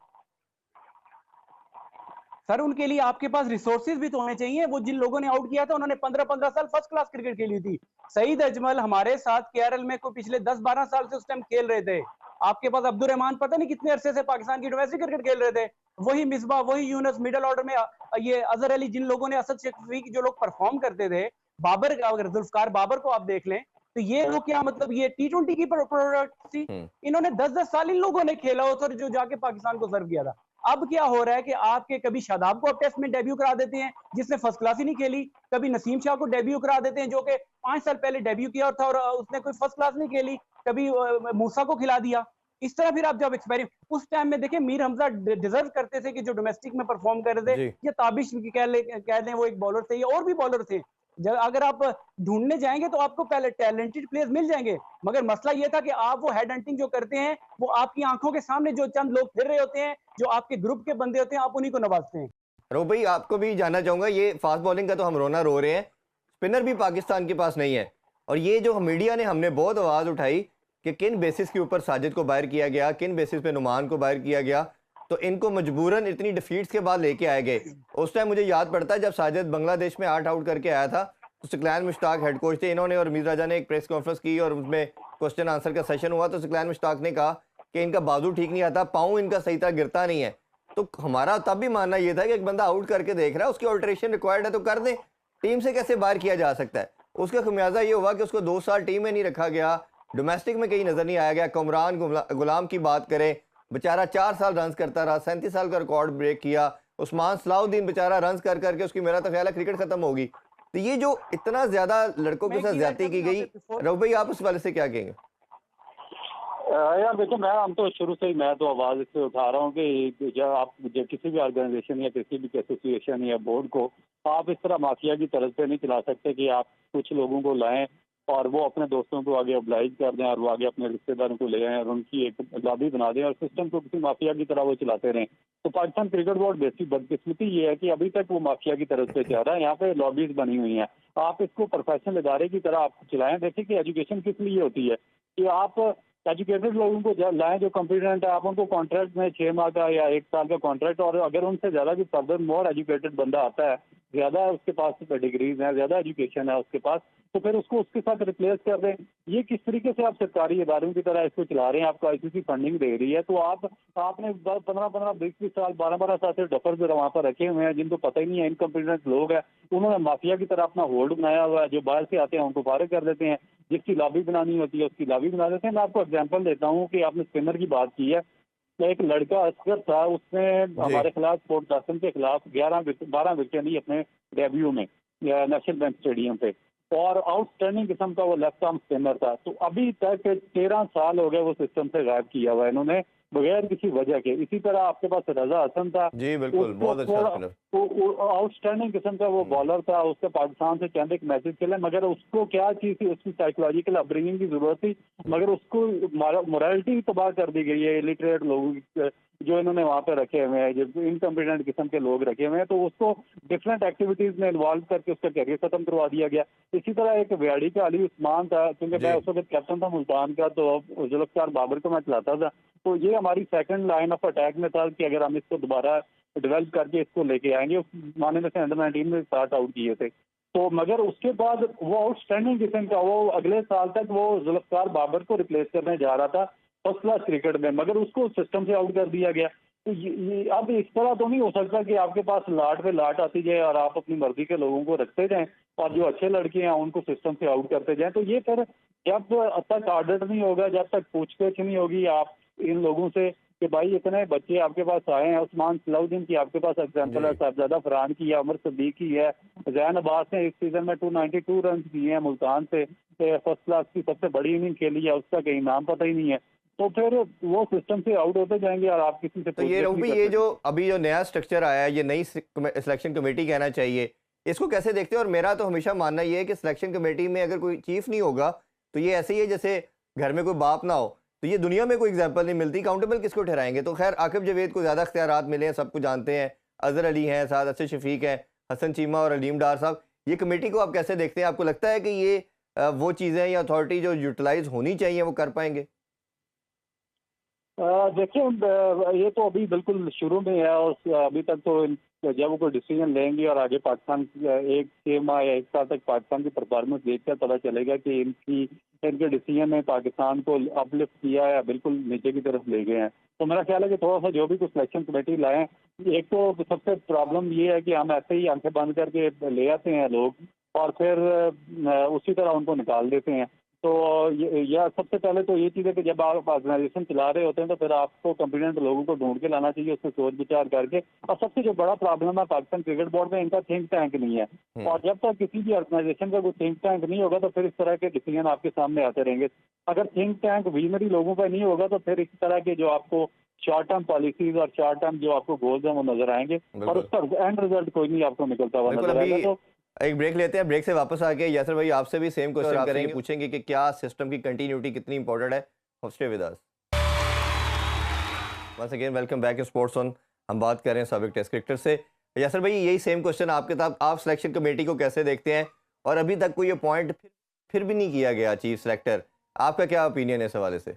सर उनके लिए आपके पास रिसोर्सेज भी तो होने चाहिए। वो जिन लोगों ने आउट किया था उन्होंने 15-15 साल फर्स्ट क्लास क्रिकेट खेली थी। सईद अजमल हमारे साथ केरल में को पिछले 10-12 साल से उस टाइम खेल रहे थे। आपके पास अब्दुल रहमान पता नहीं कितने अरसे से पाकिस्तान की डोमेस्टिक क्रिकेट खेल रहे थे। वही मिसबा, वही यूनुस मिडल ऑर्डर में, ये अजहर अली, जिन लोगों ने, असद शफीक, जो लोग परफॉर्म करते थे, बाबर, अगर जुल्फकार बाबर को आप देख लें, तो ये वो क्या मतलब ये T20 की प्रोडक्ट थी। हुँ। इन्होंने 10-10 साल इन लोगों ने खेला हो सर, जो जाके पाकिस्तान को सर्व किया था। अब क्या हो रहा है कि आपके कभी शादाब को आप टेस्ट में डेब्यू करा देते हैं जिसने फर्स्ट क्लास ही नहीं खेली, कभी नसीम शाह को डेब्यू करा देते हैं जो कि 5 साल पहले डेब्यू किया था और उसने कोई फर्स्ट क्लास नहीं खेली, कभी मूसा को खिला दिया। इस तरह फिर आप जब एक्सपेरिमेंट, उस टाइम में देखिए मीर हमजा डिजर्व करते थे कि जो डोमेस्टिक में परफॉर्म कर रहे थे, जी। या ताबिश कह दें वो एक बॉलर थे, या और भी बॉलर थे। अगर आप ढूंढने जाएंगे तो आपको पहले टैलेंटेड प्लेयर्स मिल जाएंगे, मगर मसला ये था कि आप वो हेड हंटिंग जो करते हैं, वो आपकी आंखों के सामने जो चंद लोग फिर रहे होते हैं, जो आपके ग्रुप के बंदे होते हैं, आप उन्हीं को नवाजते हैं। रो भाई, आपको भी जानना चाहूंगा, ये फास्ट बॉलिंग का तो हम रोना रो रहे हैं, स्पिनर भी पाकिस्तान के पास नहीं है, और ये जो मीडिया ने, हमने बहुत आवाज़ उठाई कि किन बेसिस के ऊपर साजिद को बाहर किया गया, किन बेसिस पे नुमान को बाहर किया गया, तो इनको मजबूरन इतनी डिफीट्स के बाद लेके आए गए। उस टाइम मुझे याद पड़ता है जब साजिद बांग्लादेश में 8 आउट करके आया था, तो सिकलैन मुश्ताक हेड कोच थे, इन्होंने और मीर राजा ने एक प्रेस कॉन्फ्रेंस की और उसमें क्वेश्चन आंसर का सेशन हुआ, तो सिकलैन मुश्ताक ने कहा कि इनका बाजू ठीक नहीं आता, पाँव इनका सही तरह गिरता नहीं है। तो हमारा तब भी मानना ये था कि एक बंदा आउट करके देख रहा है, उसकी ऑल्टरेशन रिक्वायर्ड है तो कर दें, टीम से कैसे बाहर किया जा सकता है। उसका खमियाजा ये हुआ कि उसको 2 साल टीम में नहीं रखा गया, डोमेस्टिक में कहीं नजर नहीं आया गया। कमरान गुलाम की बात करें, बेचारा 4 साल रन करता रहा, 37 साल का रिकॉर्ड ब्रेक किया। उस्मान सलाउद्दीन बेचारा रन कर करके उसकी, मेरा तो ख्याल है क्रिकेट खत्म होगी। तो ये जो इतना ज्यादा लड़कों के साथ ज्यादती की गई, रघु भाई आप उस वाले से क्या कहेंगे? यार देखो, हम तो शुरू से ही मैं तो आवाज इससे उठा रहा हूँ कि जब किसी भी ऑर्गेनाइजेशन या किसी भी एसोसिएशन या बोर्ड को आप इस तरह माफिया की तरफ से नहीं चला सकते कि आप कुछ लोगों को लाएं और वो अपने दोस्तों को आगे ऑब्लाइज कर दें और वो आगे अपने रिश्तेदारों को ले आएं और उनकी एक लॉबी बना दें और सिस्टम को किसी माफिया की तरह वो चलाते रहें। तो पाकिस्तान क्रिकेट बोर्ड बेसिक बदकिस्मती ये है कि अभी तक वो माफिया की तरफ से चल रहा है। यहाँ पे लॉबीज बनी हुई हैं। आप इसको प्रोफेशनल इदारे की तरह आप चलाएं। देखिए कि एजुकेशन किस लिए होती है कि आप एजुकेटेड लोगों को लाएं जो कॉम्पिटेंट है, आप उनको कॉन्ट्रैक्ट में 6 माह का या 1 साल का कॉन्ट्रैक्ट, और अगर उनसे ज्यादा भी फर्दर मोर एजुकेटेड बंदा आता है, ज्यादा उसके पास डिग्रीज हैं, ज्यादा एजुकेशन है उसके पास, तो फिर उसको उसके साथ रिप्लेस कर दें। ये किस तरीके से आप सरकारी इदारों की तरह इसको चला रहे हैं? आपको आईसीसी फंडिंग दे रही है, तो आपने 15-15, 20-20 साल, 12-12 साल से डफर जो वहाँ पर रखे हुए हैं जिनको पता ही नहीं है, इनकम्पिटेंट लोग हैं, उन्होंने माफिया की तरह अपना होल्ड बनाया हुआ है। जो बाहर से आते हैं उनको फारिग कर देते हैं, जिसकी लॉबी बनानी होती है उसकी लॉबी बना देते हैं। मैं आपको एग्जाम्पल देता हूँ कि आपने स्पिनर की बात की है, एक लड़का असगर था, उसने हमारे खिलाफ पोर्ट ब्लास्टन के खिलाफ 12 विकेट ली अपने डेब्यू में नेशनल बैंक स्टेडियम पे, और आउटस्टैंडिंग किस्म का वो लेफ्ट आर्म स्पिनर था। तो अभी तक 13 साल हो गए वो सिस्टम से गायब किया हुआ है इन्होंने बगैर किसी वजह के। इसी तरह आपके पास रजा हसन था, जी बिल्कुल, बहुत अच्छा स्पिनर, आउटस्टैंडिंग किस्म का वो बॉलर था, उससे पाकिस्तान से चंद एक मैचेस खेले, मगर उसको क्या चीज थी, उसकी साइकोलॉजिकल अपब्रिंगिंग की जरूरत थी, मगर उसको मोरालिटी तबाह कर दी गई है इलिटरेट लोगों की जो इन्होंने वहाँ पे रखे हुए हैं, जो इनकम्पिटेंट किस्म के लोग रखे हुए हैं, तो उसको डिफरेंट एक्टिविटीज में इन्वॉल्व करके उसका करियर खत्म करवा दिया गया। इसी तरह एक व्याड़ी का अली उस्मान था, क्योंकि मैं उस वक्त कैप्टन था मुल्तान का, तो जुल्फकार बाबर को मैं चलाता था, तो ये हमारी सेकंड लाइन ऑफ अटैक में था कि अगर हम इसको दोबारा डेवलप करके इसको लेके आएंगे। उस माने में से अंडर 19 में स्टार्ट आउट किए थे, तो मगर उसके बाद वो आउटस्टैंडिंग किस्म का, वो अगले साल तक वो जुल्फकार बाबर को रिप्लेस करने जा रहा था फर्स्ट क्लास क्रिकेट में, मगर उसको सिस्टम से आउट कर दिया गया। तो ये अब इस तरह तो नहीं हो सकता कि आपके पास लाट पे लाट आती जाए और आप अपनी मर्जी के लोगों को रखते जाएं और जो अच्छे लड़के हैं उनको सिस्टम से आउट करते जाएं। तो ये फिर जब तक ऑडिट नहीं होगा, जब तक पूछताछ नहीं होगी आप इन लोगों से कि भाई इतने बच्चे आपके पास आए हैं, उस्मान सलाउद्दीन की आपके पास एग्जाम्पल है, जी साहबजादा फरहान की है, उमर सदीक की है, जैन अब्बास ने इस सीजन में 292 रन किए हैं मुल्तान से, फर्स्ट क्लास की सबसे बड़ी इनिंग खेली है, उसका कहीं नाम पता ही नहीं है। तो फिर वो सिस्टम से आउट होते जाएंगे और आप किसी से तो ये पूछताछ रऊफ नहीं भाई, कर ये जो सकते। अभी जो नया स्ट्रक्चर आया है, ये नई सिलेक्शन कमेटी कहना चाहिए, इसको कैसे देखते हैं? और मेरा तो हमेशा मानना ये है कि सिलेक्शन कमेटी में अगर कोई चीफ नहीं होगा तो ये ऐसे ही है जैसे घर में कोई बाप ना हो, तो ये दुनिया में कोई एग्जाम्पल नहीं मिलती। काउंटेबल किसको ठहराएंगे? तो खैर आकिब जावेद को ज़्यादा इख्तियारात मिले हैं, सबको जानते हैं, अजहर अली हैं, साथ असद शफीक हैं, हसन चीमा और अलीम डार साहब। ये कमेटी को आप कैसे देखते हैं? आपको लगता है कि ये वो चीज़ें या अथॉरिटी जो यूटिलाइज होनी चाहिए वो कर पाएंगे? देखिए, ये तो अभी बिल्कुल शुरू में है और अभी तक तो जब वो कोई डिसीजन लेंगे और आगे पाकिस्तान एक 6 माह या 1 साल तक पाकिस्तान की परफॉर्मेंस देखकर पता चलेगा कि इनके डिसीजन ने पाकिस्तान को अपलिफ्ट किया या बिल्कुल नीचे की तरफ ले गए हैं। तो मेरा ख्याल है कि थोड़ा सा जो भी कुछ सिलेक्शन कमेटी लाएं, एक तो सबसे प्रॉब्लम ये है कि हम ऐसे ही आंखें बंद करके ले आते हैं लोग और फिर उसी तरह उनको निकाल देते हैं। तो यह सबसे पहले तो ये चीज़ है कि जब आप ऑर्गेनाइजेशन चला रहे होते हैं तो फिर आपको कॉम्पिटेंट लोगों को ढूंढ के लाना चाहिए, उसमें सोच विचार करके। और सबसे जो बड़ा प्रॉब्लम है पाकिस्तान क्रिकेट बोर्ड में, इनका थिंक टैंक नहीं है। और जब तक किसी भी ऑर्गेनाइजेशन का कोई थिंक टैंक नहीं होगा तो फिर इस तरह के डिसीजन आपके सामने आते रहेंगे। अगर थिंक टैंक विजनरी लोगों का नहीं होगा तो फिर इस तरह के जो आपको शॉर्ट टर्म पॉलिसीज और शॉर्ट टर्म जो आपको गोल्स हैं वो नजर आएंगे और बिल्कुल उसका एंड रिजल्ट कोई नहीं आपको निकलता हुआ बिल्कुल। नजर अभी आएगा। तो एक ब्रेक लेते हैं, ब्रेक से वापस आके यासर भाई आपसे भी सेम क्वेश्चन आपसे करेंगे, पूछेंगे कि क्या सिस्टम की कंटिन्यूटी कितनी इंपॉर्टेंट है। Stay with us. Once again welcome back in sports on. हम बात कर रहे हैं साबिक टेस्ट क्रिकेटर से। यासर भाई, यही सेम क्वेश्चन आपके साथ, आप सिलेक्शन कमेटी को कैसे देखते हैं और अभी तक कोई अपॉइंट फिर भी नहीं किया गया चीफ सेलेक्टर, आपका क्या ओपिनियन है इस हवाले से?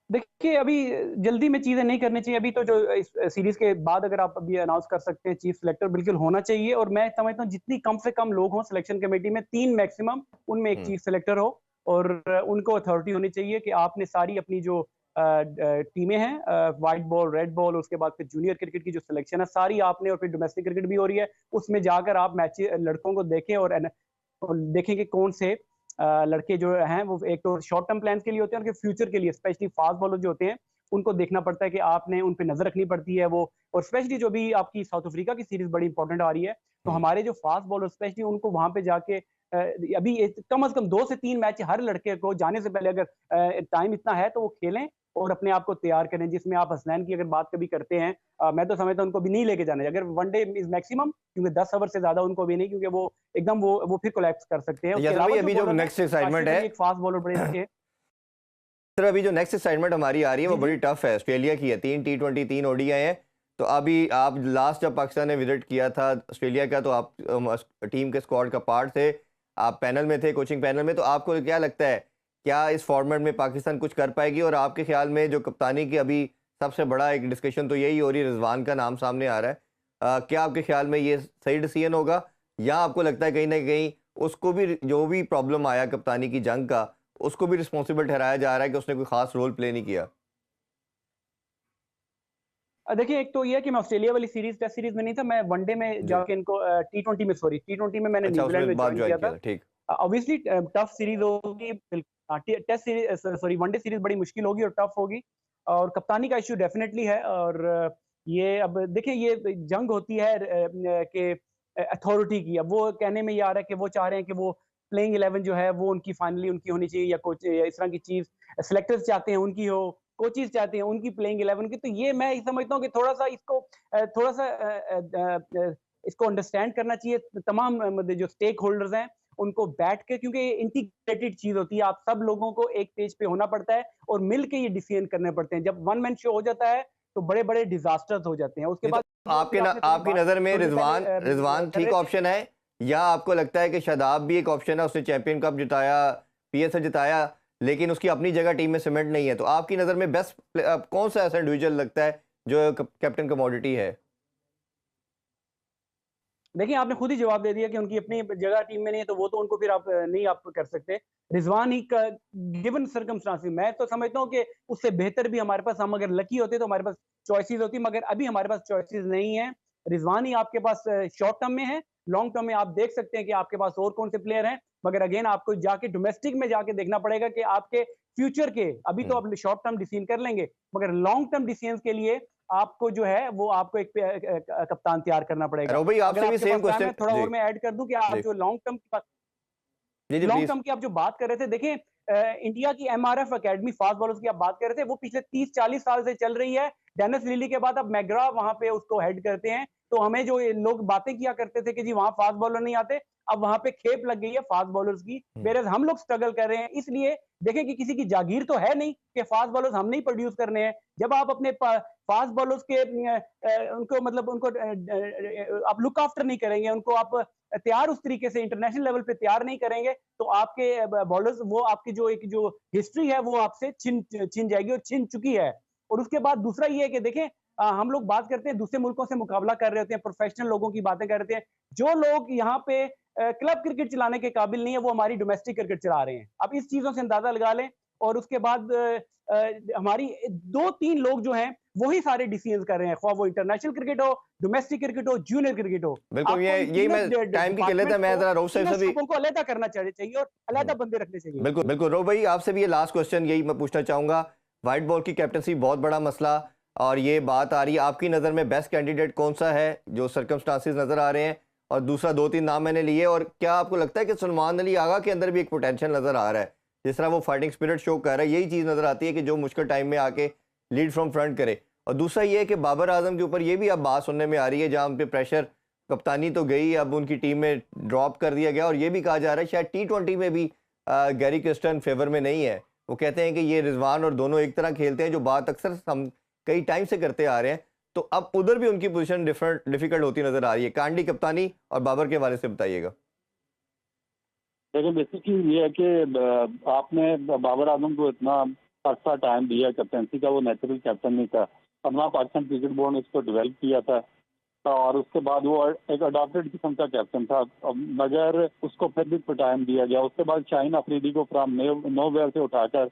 देखिए, अभी जल्दी में चीजें नहीं करनी चाहिए। अभी तो जो इस सीरीज के बाद अगर आप अभी अनाउंस कर सकते हैं चीफ सिलेक्टर, बिल्कुल होना चाहिए। और मैं समझता हूँ जितनी कम से कम लोग हों सिलेक्शन कमेटी में, 3 मैक्सिमम, उनमें एक चीफ सिलेक्टर हो और उनको अथॉरिटी होनी चाहिए कि आपने सारी अपनी जो टीमें हैं, व्हाइट बॉल, रेड बॉल, उसके बाद फिर जूनियर क्रिकेट की जो सिलेक्शन है सारी आपने, और फिर डोमेस्टिक क्रिकेट भी हो रही है, उसमें जाकर आप मैच लड़कों को देखें और देखें कि कौन से लड़के जो हैं वो एक तो शॉर्ट टर्म प्लान के लिए होते हैं, उनके फ्यूचर के लिए स्पेशली फास्ट बॉलर जो होते हैं उनको देखना पड़ता है कि आपने उन पे नजर रखनी पड़ती है वो। और स्पेशली जो भी आपकी साउथ अफ्रीका की सीरीज बड़ी इंपॉर्टेंट आ रही है, तो हमारे जो फास्ट बॉलर स्पेशली उनको वहां पे जाके अभी कम से कम 2 से 3 मैच हर लड़के को जाने से पहले, अगर टाइम इतना है तो वो खेलें और अपने आप को तैयार करें। जिसमें आप हसनैन की अगर बात कभी करते हैं, मैं तो समझता हूं उनको भी नहीं लेके जाना चाहिए, अगर वनडे इज मैक्सिमम, क्योंकि 10 ओवर से ज्यादा उनको भी नहीं, क्योंकि वो एकदम वो फिर कोलैप्स कर सकते हैं। उसके यासर अलावा भाई, जो अभी जो बॉलर नेक्स्ट हैं, एक्साइटमेंट काशिफ है, अली एक फास्ट बॉलर बड़े अच्छे। सर अभी जो नेक्स्ट असाइनमेंट हमारी आ रही है वो जी जी बड़ी टफ है, ऑस्ट्रेलिया की है। 3 T20 3 ODI हैं। तो अभी आप लास्ट जब पाकिस्तान ने विजिट किया था ऑस्ट्रेलिया का, तो आप टीम के स्क्वाड का पार्ट थे, आप पैनल में थे, कोचिंग पैनल में। तो आपको क्या लगता है, क्या इस फॉर्मेट में पाकिस्तान कुछ कर पाएगी? और आपके ख्याल में जो कप्तानी की अभी सबसे बड़ा एक डिस्कशन तो यही हो रही है, रिजवान का नाम सामने आ रहा है, क्या आपके ख्याल में ये सही डिसीजन होगा, या आपको लगता है कहीं ना कहीं उसको भी जो भी प्रॉब्लम आया कप्तानी की जंग का, उसको भी रिस्पॉन्सिबल ठहराया जा रहा है कि उसने कोई खास रोल प्ले नहीं किया? देखिए, एक तो ये है कि मैं ऑस्ट्रेलिया वाली सीरीज, टेस्ट सीरीज में नहीं था, मैं वनडे में जी, जाके इनको T20 में, सॉरी T20 में मैंने अच्छा, न्यूजीलैंड उसमें में बाद ज्वाइन ज्वाइन किया किया था। था, ठीक। ऑब्वियसली टफ सीरीज होगी, test series, sorry one day series बड़ी मुश्किल होगी और टफ होगी, और कप्तानी का इश्यू डेफिनेटली है। और ये अब देखिए, ये जंग होती है कि अथॉरिटी की। अब वो कहने में ये आ रहा है कि वो चाह रहे हैं कि वो प्लेइंग 11 जो है वो उनकी फाइनली उनकी होनी चाहिए, या कोच या इस तरह की चीज सिलेक्टर्स चाहते हैं उनकी हो, कोचेस चाहते हैं उनकी प्लेइंग 11 की। तो ये मैं समझता हूँ कि थोड़ा सा इसको थोड़ा सा इसको अंडरस्टैंड करना चाहिए तमाम जो स्टेक होल्डर्स हैं उनको बैठ के, क्योंकि इंटीग्रेटेड चीज होती है। आप सब लोगों को एक पेज पे होना पड़ता है और मिल के ये डिसीजन करने पड़ते हैं। जब वन मैन शो हो जाता है तो बड़े बड़े डिजास्टर्स हो जाते हैं। उसके नहीं, तो बाद जो आपके आपने अपनी आपकी बात नज़र में थोड़ी देर रिजवान पहले रिजवान कर ठीक रहे थे। ऑप्शन है, या आपको लगता है कि शादाब भी एक ऑप्शन है? उसने चैंपियन कप जिताया, PSL जिताया, लेकिन उसकी अपनी जगह टीम में सीमेंट नहीं है। तो आपकी नज़र में बेस्ट कौन सा ऐसा इंडिविजुअल लगता है जो कैप्टन कमोडिटी है? देखिए, आपने खुद ही जवाब दे दिया कि उनकी अपनी जगह टीम में नहीं है, तो वो तो उनको फिर आप नहीं आप कर सकते। रिज़वान ही का गिवन सर्कमस्टांसेस मैं तो समझता हूँ कि उससे बेहतर भी हमारे पास, हम अगर लकी होते तो हमारे पास चॉइसेस होती, मगर अभी हमारे पास चॉइसेस नहीं है। रिज़वान ही आपके पास शॉर्ट टर्म में है, लॉन्ग टर्म में आप देख सकते हैं कि आपके पास और कौन से प्लेयर हैं, मगर अगेन आपको जाके डोमेस्टिक में जाके देखना पड़ेगा कि आपके फ्यूचर के, अभी तो हुँ। आप शॉर्ट टर्म डिसीजन कर लेंगे, मगर लॉन्ग टर्म डिसीजंस के लिए आपको जो है वो आपको एक कप्तान तैयार करना पड़ेगा। राव भाई अगर आपसे भी आपके सेम पास टाइम क्वेश्चन है, थोड़ा जी, और मैं ऐड कर दूं कि आप जी। जो लॉन्ग टर्म की जी, जी लॉन्ग प्लीज़। टर्म की आप जो बात कर रहे थे, देखिए इंडिया की एमआरएफ एकेडमी फास्ट बॉलर्स की आप बात कर रहे थे, वो पिछले 30-40 साल से चल रही है। डेनिस लिली के बाद अब मैकग्रा वहां पे उसको हेड करते हैं। तो हमें जो ये लोग बातें किया करते थे कि जी वहां फास्ट बॉलर नहीं आते, अब वहां पे खेप लग गई है फास्ट बॉलर्स की, हुँ। वेयर हम लोग स्ट्रगल कर रहे हैं। इसलिए देखें कि किसी की जागीर तो है नहीं कि फास्ट बॉलर्स हम नहीं प्रोड्यूस करने हैं। जब आप अपने फास्ट बॉलर्स के उनको मतलब उनको आप लुक आफ्टर नहीं करेंगे, उनको आप तैयार उस तरीके से इंटरनेशनल लेवल पे तैयार नहीं करेंगे, तो आपके बॉलर्स वो आपकी जो हिस्ट्री है वो आपसे छिन छिन जाएगी और छिन चुकी है। और उसके बाद दूसरा ये है कि देखें हम लोग बात करते हैं दूसरे मुल्कों से मुकाबला कर रहे होते हैं, प्रोफेशनल लोगों की बातें कर रहे हैं। जो लोग यहाँ पे क्लब क्रिकेट चलाने के काबिल नहीं है, वो हमारी डोमेस्टिक क्रिकेट चला रहे हैं। आप इस चीज़ों से अंदाज़ा लगा लें। और उसके बाद हमारी 2-3 लोग जो हैं, वही सारे डिसीजंस कर रहे हैं, ख्वाह वो इंटरनेशनल क्रिकेट हो, डोमेस्टिक क्रिकेट हो, जूनियर क्रिकेट हो। बिल्कुल, आपको ये इन यही तीनों मैं डि डि टाइम की किल्लत है, डिपार्टमेंट्स मैं को, ज़रा रऊफ साहब तीनों से भी शोबों को अलहदा करना चाहिए और अलहदा बंदे रखने चाहिए। बिल्कुल, बिल्कुल। रऊफ भाई आपसे भी ये लास्ट क्वेश्चन यही मैं पूछना चाहूँगा, व्हाइट बॉल की कैप्टनसी बहुत बड़ा मसला और ये बात आ रही है, आपकी नज़र में बेस्ट कैंडिडेट कौन-सा है, जो सर्कमस्टांसेस नज़र आ रहे हैं? और दूसरा 2-3 नाम मैंने लिए और क्या आपको लगता है कि सलमान अली आगा के अंदर भी एक पोटेंशियल नज़र आ रहा है? जिस तरह वो फाइटिंग स्पिरिट शो कर रहा है, यही चीज़ नज़र आती है कि जो मुश्किल टाइम में आके लीड फ्रॉम फ्रंट करे। और दूसरा ये है कि बाबर आज़म के ऊपर ये भी अब बात सुनने में आ रही है, जहाँ उन पे प्रेशर, कप्तानी तो गई, अब उनकी टीम में ड्रॉप कर दिया गया और ये भी कहा जा रहा है शायद टी20 में भी गैरी क्रिस्टन फेवर में नहीं है। वो कहते हैं कि ये रिजवान और दोनों एक तरह खेलते हैं, जो बात अक्सर हम कई टाइम से करते आ रहे हैं। तो अब उधर भी उनकी पोजीशन डिफिकल्ट होती नजर आ रही है। कांडी कप्तानी और बाबर के हवाले से बताइएगा। देखिए बेसिकली ये है कि आपने बाबर आजम को इतना अच्छा टाइम दिया कैप्टनसी का, वो नेचुरल कैप्टन नहीं था। अपना पाकिस्तान क्रिकेट बोर्ड ने इसको डेवलप किया था और उसके बाद वो एक अडॉप्टेड किस्म का कैप्टन था, मगर उसको फिर भी टाइम दिया गया। उसके बाद शाहीन अफरीदी को फ्राम नोवेयर से उठाकर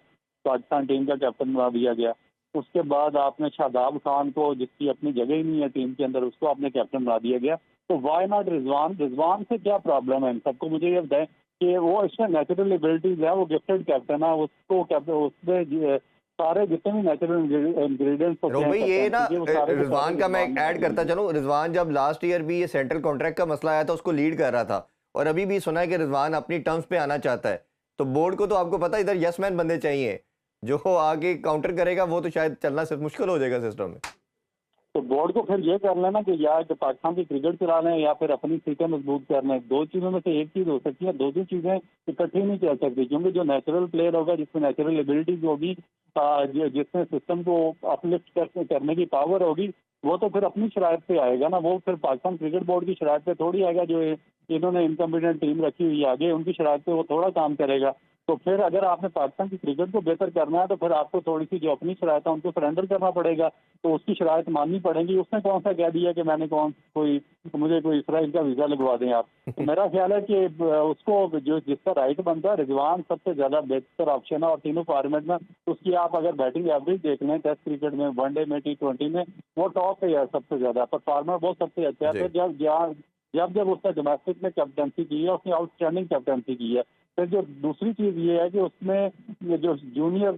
पाकिस्तान टीम का कैप्टन बना दिया गया। उसके बाद आपने शादाब खान को, जिसकी अपनी जगह ही नहीं है टीम के अंदर, उसको आपने कैप्टन बना दिया गया। तो वाई नॉट रिजवान? रिजवान से क्या प्रॉब्लम है इन सबको? मुझे ये बताएं कि वो इसमें नेचुरल एबिलिटीज है, वो गिफ्टेड कैप्टन है, उसको कैप्टन उसमें सारे जितने भी नेचुरल इंग्रेडिएंट्स होते रो हैं भाई ये ना कैप्टनसी के, वो सारे के सारे रिजवान का मैं रिजवान ने ऐड डाले करता हैं। चलूं, रिजवान जब लास्ट ईयर भी ये सेंट्रल कॉन्ट्रैक्ट का मसला आया था उसको लीड कर रहा था और अभी भी सुना है कि रिजवान अपनी टर्म्स पे आना चाहता है। तो बोर्ड को तो आपको पता है इधर यस मैन बंदे चाहिए, जो आगे काउंटर करेगा, वो तो शायद चलना सिर्फ मुश्किल हो जाएगा सिस्टम में। तो बोर्ड को फिर ये कर लेना कि या कि पाकिस्तान की क्रिकेट चला लें या फिर अपनी सीटें मजबूत कर लें। दो चीज़ों में से एक चीज़ हो सकती है, दो चीज़ें इकट्ठी नहीं चल सकती, क्योंकि जो नेचुरल प्लेयर होगा, जिसमें नेचुरल एबिलिटीज होगी, जिसमें सिस्टम को अपलिफ्ट करने की पावर होगी, वो तो फिर अपनी शरायत पे आएगा ना। वो फिर पाकिस्तान क्रिकेट बोर्ड की शरायत पे थोड़ी आएगा। जो इन्होंने इनकम्पिटेंट टीम रखी हुई है आगे, उनकी शरायत पे वो थोड़ा काम करेगा। तो फिर अगर आपने पाकिस्तान की क्रिकेट को बेहतर करना है, तो फिर आपको थोड़ी सी जो अपनी शरायत है उनको सरेंडर करना पड़ेगा। तो उसकी शरायत माननी पड़ेगी। उसने कौन सा कह दिया कि मैंने मुझे कोई इसराइल का वीज़ा लगवा दें आप। तो मेरा ख्याल है कि उसको जो जिसका राइट बनता है, रिजवान सबसे ज़्यादा बेहतर ऑप्शन है। और तीनों फॉर्मेट में उसकी आप अगर बैटिंग एवरेज देख लें, टेस्ट क्रिकेट में, वनडे में, टी20 में, वो टॉप पे है सबसे ज़्यादा। परफॉर्मर वो सबसे अच्छा है। जी। फिर जब उसने डोमेस्टिक में कैप्टनसी की है, उसने आउटस्टैंडिंग कैप्टनसी की है। फिर जो दूसरी चीज़ ये है कि उसमें ये जो जूनियर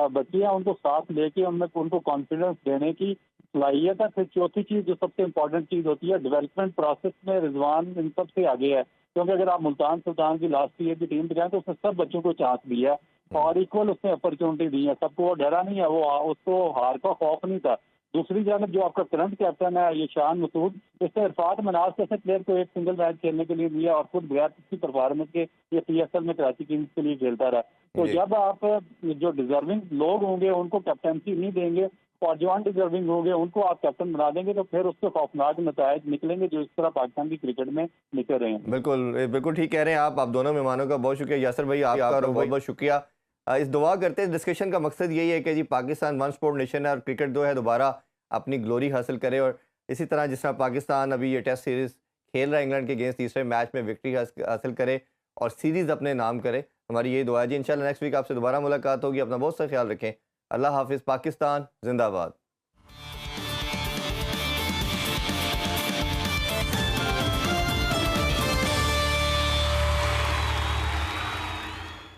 बच्चे हैं, उनको साथ लेके उनको कॉन्फिडेंस देने की सलाहियत है। फिर चौथी चीज़ जो सबसे इम्पोर्टेंट चीज़ होती है, डेवलपमेंट प्रोसेस में रिजवान इन सबसे आगे है। क्योंकि अगर आप मुल्तान सुल्तान की लास्ट ईयर की टीम दिखाएं, तो उसने सब बच्चों को चांस दिया और इक्वल उसने अपॉर्चुनिटी दी है सबको। वो डरा नहीं है, वो उसको हार का खौफ नहीं था। दूसरी जानब जो आपका करंट कैप्टन है, ये शान मसूद, इसने इरफात मनाज जैसे प्लेयर को एक सिंगल मैच खेलने के लिए दिया और खुद बगैर किसी परफॉर्मेंस के ये PSL में कराची किंग्स के लिए खेलता रहा। तो जी। जब आप जो डिजर्विंग लोग होंगे उनको कैप्टनसी नहीं देंगे और जो अनडिजर्विंग होंगे उनको आप कैप्टन बना देंगे, तो फिर उसके खौफनाक नतायज निकलेंगे, जो इस तरह पाकिस्तान की क्रिकेट में निकल रहे हैं। बिल्कुल बिल्कुल ठीक कह रहे हैं आप दोनों मेहमानों का बहुत शुक्रिया। यासर भाई आपका बहुत बहुत शुक्रिया। इस दुआ करते हैं, डिस्कशन का मकसद यही है कि जी पाकिस्तान वन स्पोर्ट नेशन है और क्रिकेट जो है दोबारा अपनी ग्लोरी हासिल करे और इसी तरह जिस तरह पाकिस्तान अभी ये टेस्ट सीरीज़ खेल रहा है इंग्लैंड के अगेंस्ट, तीसरे मैच में विक्ट्री हासिल करे और सीरीज़ अपने नाम करे। हमारी यही दुआ है जी। इंशाल्लाह नेक्स्ट वीक आपसे दोबारा मुलाकात होगी। अपना बहुत सा ख्याल रखें। अल्लाह हाफिज़। पाकिस्तान जिंदाबाद।